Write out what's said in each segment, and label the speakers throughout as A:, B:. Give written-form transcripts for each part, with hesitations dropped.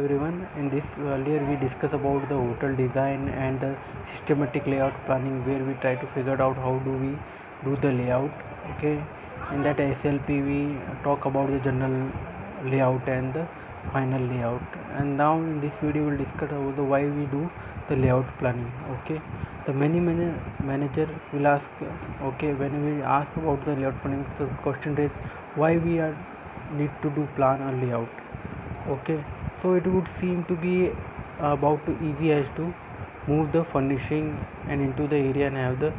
A: everyone. In this earlier we discussed about the hotel design and the systematic layout planning, where we try to figure out how do we do the layout. Okay, in that SLP we talk about the general layout and the final layout. And now in this video we'll discuss about the why we do the layout planning. Okay, the many manager will ask. Okay, when we ask about the layout planning, the question is why we are need to do plan a layout. Okay, so it would seem to be about to easy as to move the furnishing and into the area and have the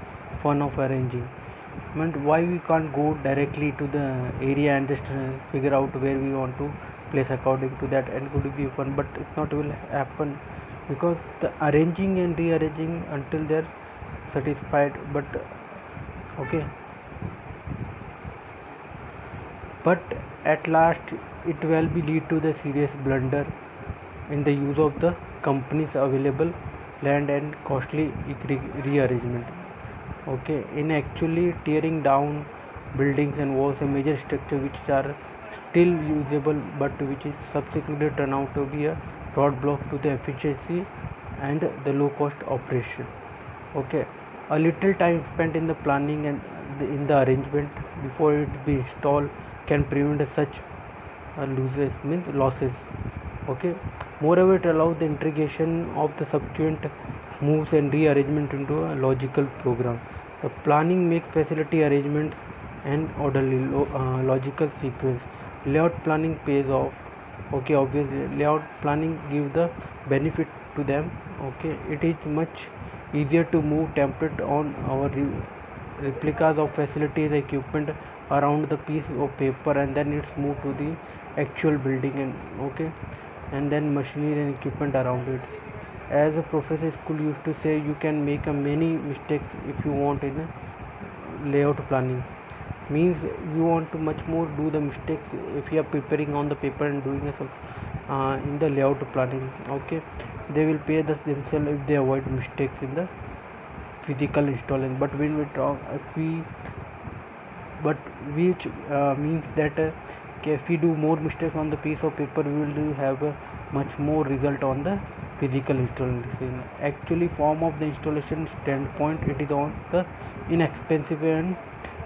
A: fun of arranging. But why we can't go directly to the area and just figure out where we want to place according to that, and could be fun, but it's not will happen because the arranging and rearranging until they're satisfied. But okay, but at last it will be lead to the serious blunder in the use of the company's available land and costly rearrangement. Okay, in actually tearing down buildings and walls, a major structure which are still usable but which is subsequently turned out to be a roadblock to the efficiency and the low cost operation. Okay, a little time spent in the planning and in the arrangement before it be installed can prevent such losses. Okay, moreover it allows the integration of the subsequent moves and rearrangement into a logical program. The planning makes facility arrangements and orderly logical sequence. Layout planning pays off. Okay, obviously layout planning gives the benefit to them. Okay, it is much easier to move template on our replicas of facilities equipment around the piece of paper, and then it's moved to the actual building, and okay, and then machinery and equipment around it. As a professor school used to say, you can make a many mistakes if you want in a layout planning. Means you want to much more do the mistakes if you are preparing on the paper and doing a in the layout planning. Okay, they will pay themselves if they avoid mistakes in the physical installing. But when we talk which means that if we do more mistakes on the piece of paper, we will have a much more result on the physical installation. Actually, form of the installation standpoint, it is on the inexpensive and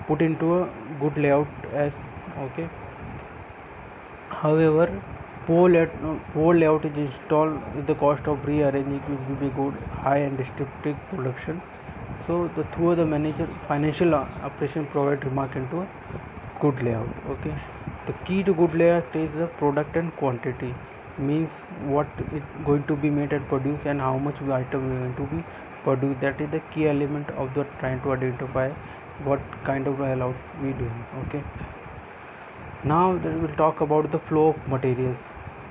A: put into a good layout as okay. However, poor layout is installed with the cost of rearranging which will be good high and restrictive production. So the through the manager financial operation provide remark into a good layout. Okay, the key to good layout is the product and quantity. Means what it going to be made and produced and how much item going to be produced. That is the key element of the trying to identify what kind of layout we do. Okay, now we'll talk about the flow of materials.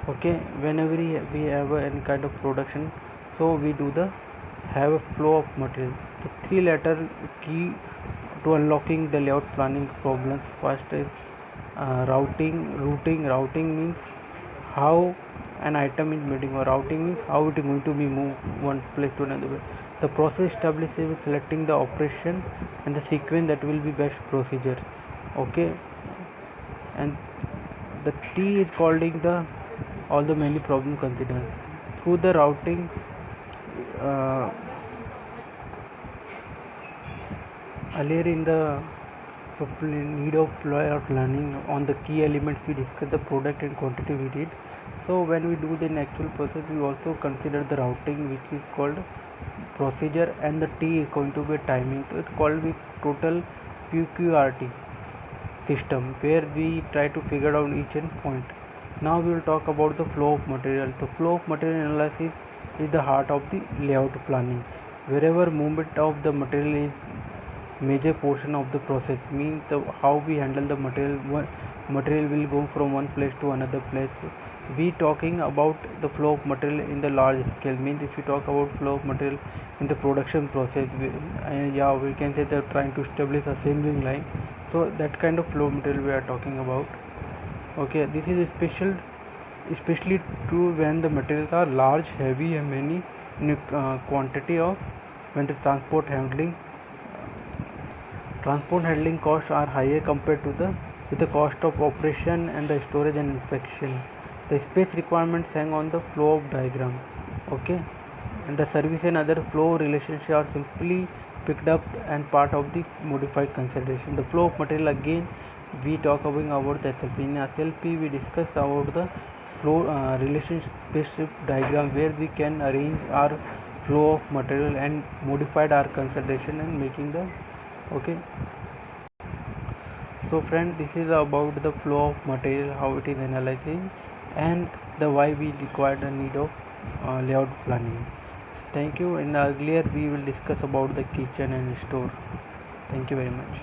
A: Okay, whenever we have any kind of production, so we do the have a flow of material. The three letter key to unlocking the layout planning problems. First is routing. Routing means how an item is moving, or routing means how it is going to be moved one place to another. The process establishes selecting the operation and the sequence that will be best procedure. Okay, and the T is calling the all the many problem considers through the routing. Earlier in the need of layout learning on the key elements, we discussed the product and quantity we did. So when we do the actual process, we also consider the routing, which is called procedure, and the T is going to be timing. So it's called the total PQRT system, where we try to figure out each end point. Now we will talk about the flow of material. The flow of material analysis is the heart of the layout planning. Wherever movement of the material is major portion of the process, means how we handle the material. Material will go from one place to another place. We talking about the flow of material in the large scale. Means if you talk about flow of material in the production process, we can say they're trying to establish assembling line. So that kind of flow of material we are talking about. Okay, this is especially true when the materials are large, heavy, and many in quantity, of when the transport handling costs are higher compared to the cost of operation and the storage and inspection. The space requirements hang on the flow of diagram. Okay, and the service and other flow relationship are simply picked up and part of the modified consideration. The flow of material, again we talk about the SLP. In SLP we discuss about the flow relationship spaceship diagram, where we can arrange our flow of material and modified our consideration and making the okay. So friend, this is about the flow of material, how it is analyzing, and the why we require the need of layout planning. Thank you. In earlier we will discuss about the kitchen and store. Thank you very much.